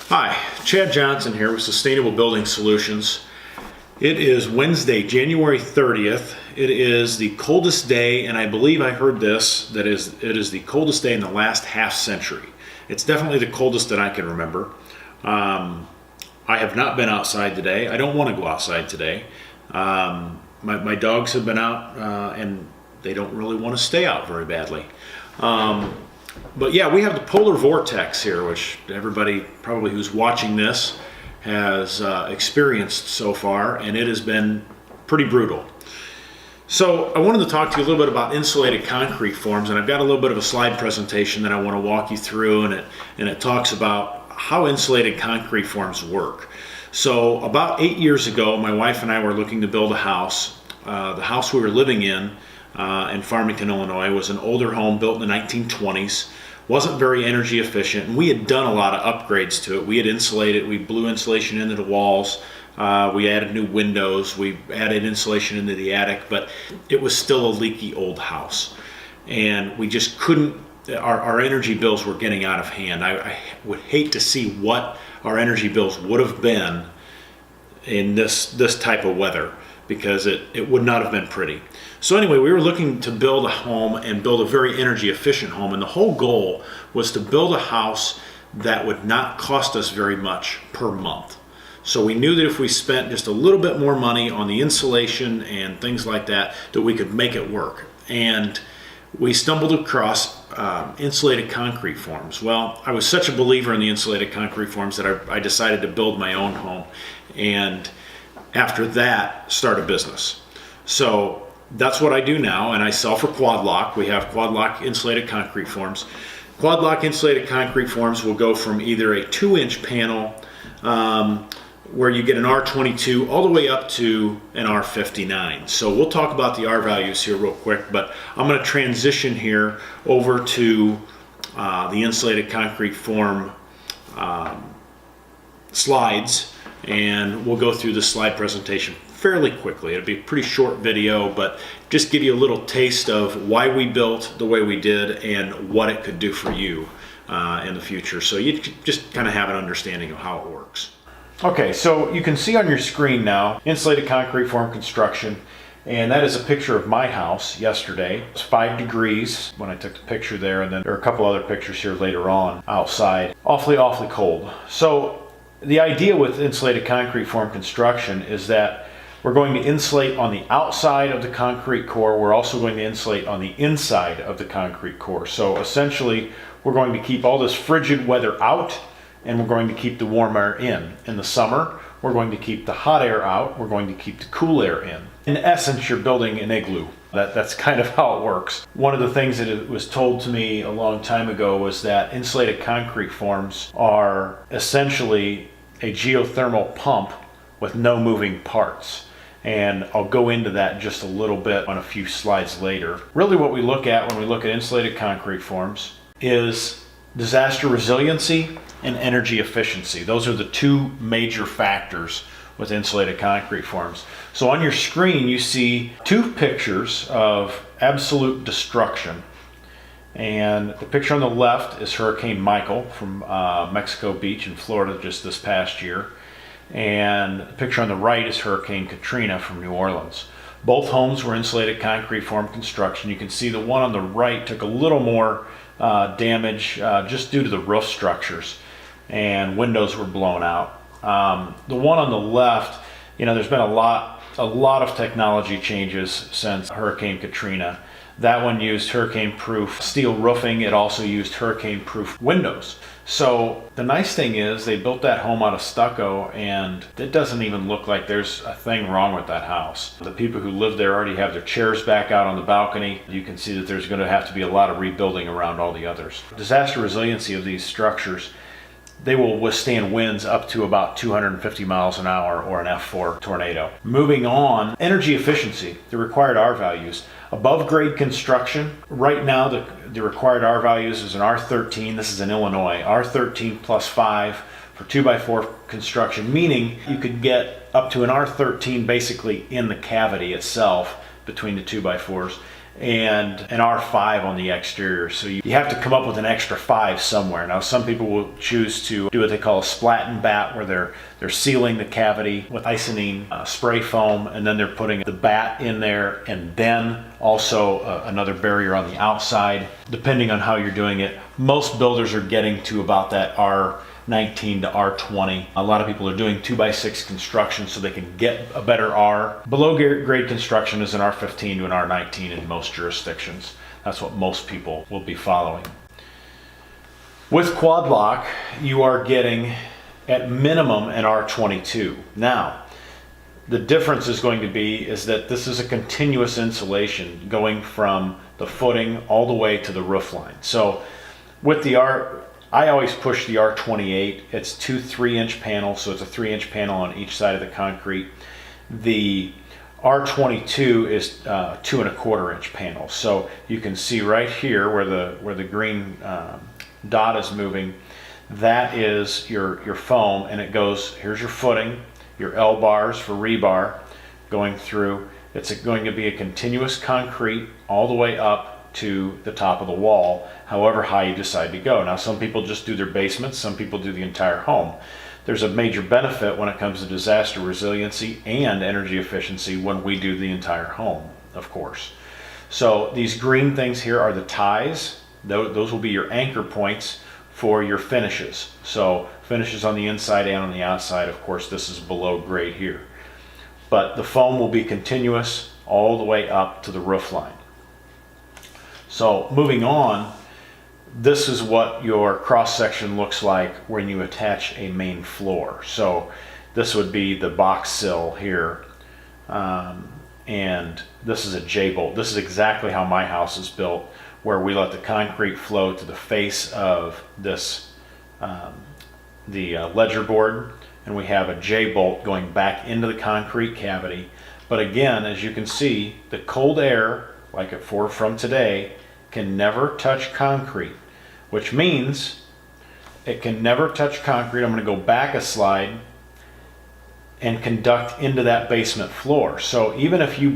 Hi, Chad Johnson here with Sustainable Building Solutions. It is Wednesday, January 30th. It is the coldest day, and I believe I heard this, it is the coldest day in the last half century. It's definitely the coldest that I can remember. I have not been outside today. I don't want to go outside today. My dogs have been out and they don't really want to stay out very badly. But yeah, we have the polar vortex here, which everybody probably who's watching this has experienced so far, and it has been pretty brutal. So I wanted to talk to you a little bit about insulated concrete forms, and I've got a little bit of a slide presentation that I want to walk you through, and it talks about how insulated concrete forms work. So about 8 years ago, my wife and I were looking to build a house. The house we were living in Farmington, Illinois, was an older home built in the 1920s. Wasn't very energy efficient, and we had done a lot of upgrades to it. We had insulated, we blew insulation into the walls, we added new windows, we added insulation into the attic, but it was still a leaky old house. And we just couldn't, our energy bills were getting out of hand. I would hate to see what our energy bills would have been in this type of weather, because it would not have been pretty. So anyway, we were looking to build a home and build a very energy efficient home, and the whole goal was to build a house that would not cost us very much per month. So we knew that if we spent just a little bit more money on the insulation and things like that, that we could make it work. And we stumbled across insulated concrete forms. Well, I was such a believer in the insulated concrete forms that I decided to build my own home, and after that, start a business. So that's what I do now, and I sell for Quad Lock. We have Quad Lock insulated concrete forms. Quad Lock insulated concrete forms will go from either a 2-inch panel where you get an R22 all the way up to an R59. So we'll talk about the R values here real quick, but I'm going to transition here over to the insulated concrete form slides, and we'll go through the slide presentation fairly quickly. It'll be a pretty short video, but just give you a little taste of why we built the way we did and what it could do for you in the future, so you just kind of have an understanding of how it works. Okay, so you can see on your screen now insulated concrete form construction, and that is a picture of my house yesterday. It's 5 degrees when I took the picture there, and then there are a couple other pictures here later on outside. Awfully cold. So the idea with insulated concrete form construction is that we're going to insulate on the outside of the concrete core. We're also going to insulate on the inside of the concrete core. So essentially, we're going to keep all this frigid weather out, and we're going to keep the warm air in. In the summer, we're going to keep the hot air out. We're going to keep the cool air in. In essence, you're building an igloo. That's kind of how it works. One of the things that it was told to me a long time ago was that insulated concrete forms are essentially a geothermal pump with no moving parts. And I'll go into that just a little bit on a few slides later. Really what we look at when we look at insulated concrete forms is disaster resiliency and energy efficiency. Those are the two major factors with insulated concrete forms. So on your screen you see two pictures of absolute destruction. And the picture on the left is Hurricane Michael from Mexico Beach in Florida just this past year. And the picture on the right is Hurricane Katrina from New Orleans. Both homes were insulated concrete form construction. You can see the one on the right took a little more damage just due to the roof structures, and windows were blown out. The one on the left, there's been a lot of technology changes since Hurricane Katrina. That one used hurricane-proof steel roofing. It also used hurricane-proof windows. So the nice thing is they built that home out of stucco, and it doesn't even look like there's a thing wrong with that house. The people who live there already have their chairs back out on the balcony. You can see that there's going to have to be a lot of rebuilding around all the others. Disaster resiliency of these structures, they will withstand winds up to about 250 miles an hour or an F4 tornado. Moving on, energy efficiency, the required R values. Above grade construction, right now the required R values is an R13, this is in Illinois, R13 plus 5 for 2x4 construction, meaning you could get up to an R13 basically in the cavity itself between the 2x4s. and an R5 on the exterior. So you have to come up with an extra 5 somewhere. Now some people will choose to do what they call a splat and bat, where they're sealing the cavity with isonine spray foam, and then they're putting the bat in there, and then also another barrier on the outside, depending on how you're doing it. Most builders are getting to about that R19 to R20. A lot of people are doing 2x6 construction so they can get a better R. Below grade construction is an R15 to an R19 in most jurisdictions. That's what most people will be following. With quad lock, you are getting at minimum an R22. Now, the difference is going to be is that this is a continuous insulation going from the footing all the way to the roof line. So with the I always push the R28. It's 2 3-inch panels, so it's a 3-inch panel on each side of the concrete. The R22 is 2 1/4-inch panels. So you can see right here where the green dot is moving, that is your foam, and it goes, here's your footing, your L bars for rebar going through. It's going to be a continuous concrete all the way up to the top of the wall, however high you decide to go. Now some people just do their basements, some people do the entire home. There's a major benefit when it comes to disaster resiliency and energy efficiency when we do the entire home, of course. So these green things here are the ties. Those will be your anchor points for your finishes. So finishes on the inside and on the outside. Of course, this is below grade here. But the foam will be continuous all the way up to the roof line. So moving on, this is what your cross section looks like when you attach a main floor. So this would be the box sill here, and this is a J-bolt. This is exactly how my house is built, where we let the concrete flow to the face of this the ledger board, and we have a J-bolt going back into the concrete cavity. But again, as you can see, the cold air, like from today, can never touch concrete, which means it can never touch concrete. I'm going to go back a slide and conduct into that basement floor. So even if you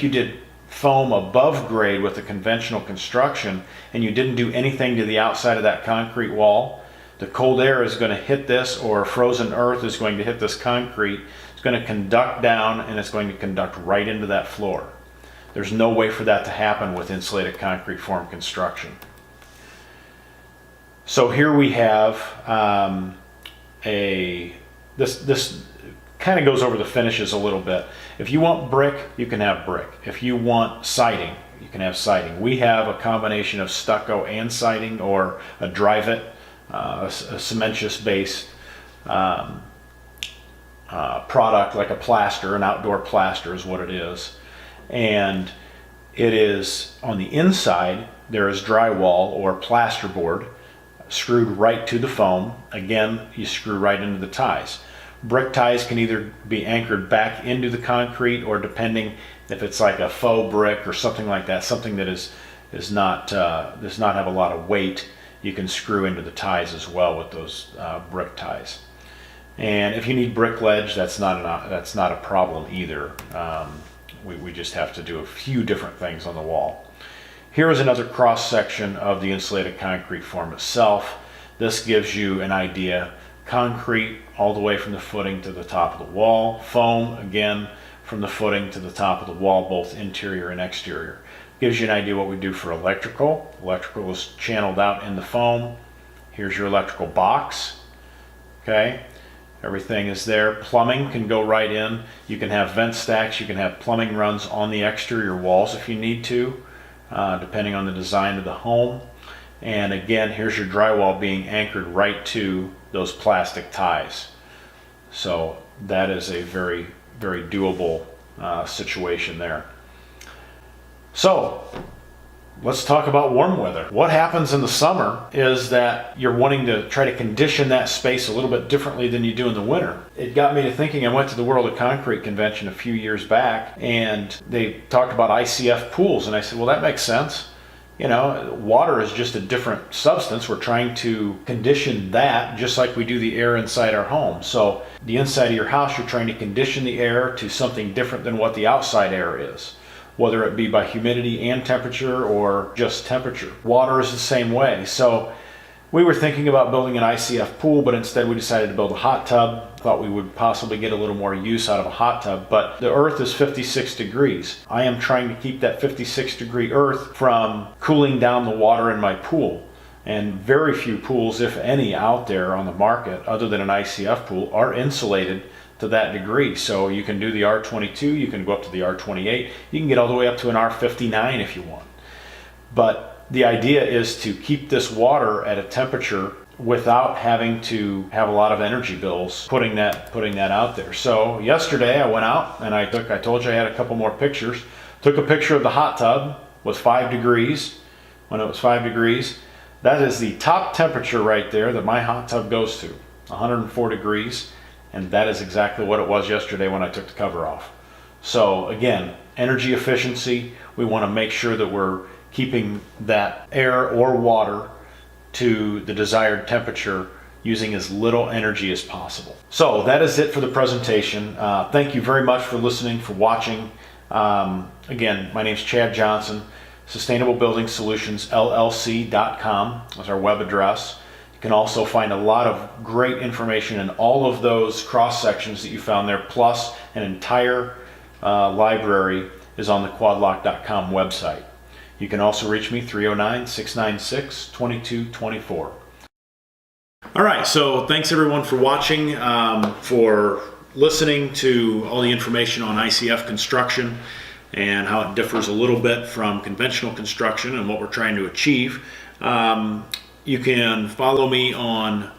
did foam above grade with a conventional construction and you didn't do anything to the outside of that concrete wall, the cold air is going to hit this, or frozen earth is going to hit this concrete. It's going to conduct down, and it's going to conduct right into that floor. There's no way for that to happen with insulated concrete form construction. So here we have this kind of goes over the finishes a little bit. If you want brick, you can have brick. If you want siding, you can have siding. We have a combination of stucco and siding, or a drive-it, a cementitious based product, like a plaster, an outdoor plaster is what it is. And it is on the inside, there is drywall or plasterboard screwed right to the foam. Again, you screw right into the ties. Brick ties can either be anchored back into the concrete, or depending if it's like a faux brick or something like that, something that does not have a lot of weight, you can screw into the ties as well with those brick ties. And if you need brick ledge, that's not a problem either. We just have to do a few different things on the wall. Here is another cross section of the insulated concrete form itself. This gives you an idea. Concrete all the way from the footing to the top of the wall. Foam, again, from the footing to the top of the wall, both interior and exterior. Gives you an idea what we do for electrical. Electrical is channeled out in the foam. Here's your electrical box. Okay. Everything is there. Plumbing can go right in. You can have vent stacks. You can have plumbing runs on the exterior walls if you need to, depending on the design of the home. And again, here's your drywall being anchored right to those plastic ties. So that is a very, very doable situation there. So let's talk about warm weather. What happens in the summer is that you're wanting to try to condition that space a little bit differently than you do in the winter. It got me to thinking. I went to the World of Concrete convention a few years back, and they talked about ICF pools, and I said, well, that makes sense. You know, water is just a different substance. We're trying to condition that just like we do the air inside our home. So the inside of your house, you're trying to condition the air to something different than what the outside air is. whether it be by humidity and temperature or just temperature. Water is the same way. So we were thinking about building an ICF pool, but instead we decided to build a hot tub. Thought we would possibly get a little more use out of a hot tub, but the earth is 56 degrees. I am trying to keep that 56 degree earth from cooling down the water in my pool. And very few pools, if any, out there on the market, other than an ICF pool, are insulated to that degree. So you can do the R22, you can go up to the R28, you can get all the way up to an R59 if you want. But the idea is to keep this water at a temperature without having to have a lot of energy bills putting that out there. So yesterday I went out and I told you I had a couple more pictures. Took a picture of the hot tub with 5 degrees. When it was 5 degrees, that is the top temperature right there that my hot tub goes to, 104 degrees. And that is exactly what it was yesterday when I took the cover off. So again, energy efficiency, we want to make sure that we're keeping that air or water to the desired temperature using as little energy as possible. So that is it for the presentation. Thank you very much for listening, for watching. Again, my name is Chad Johnson. Sustainable Building Solutions LLC.com is our web address. You can also find a lot of great information in all of those cross sections that you found there, plus an entire library is on the quadlock.com website. You can also reach me 309-696-2224. All right, so thanks everyone for watching, for listening to all the information on ICF construction and how it differs a little bit from conventional construction and what we're trying to achieve. You can follow me on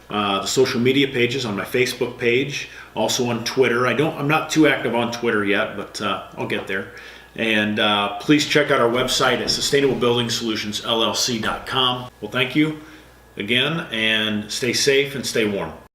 the social media pages, on my Facebook page, also on Twitter. I'm not too active on Twitter yet, but I'll get there. And please check out our website at sustainablebuildingsolutionsllc.com. Well, thank you again, and stay safe and stay warm.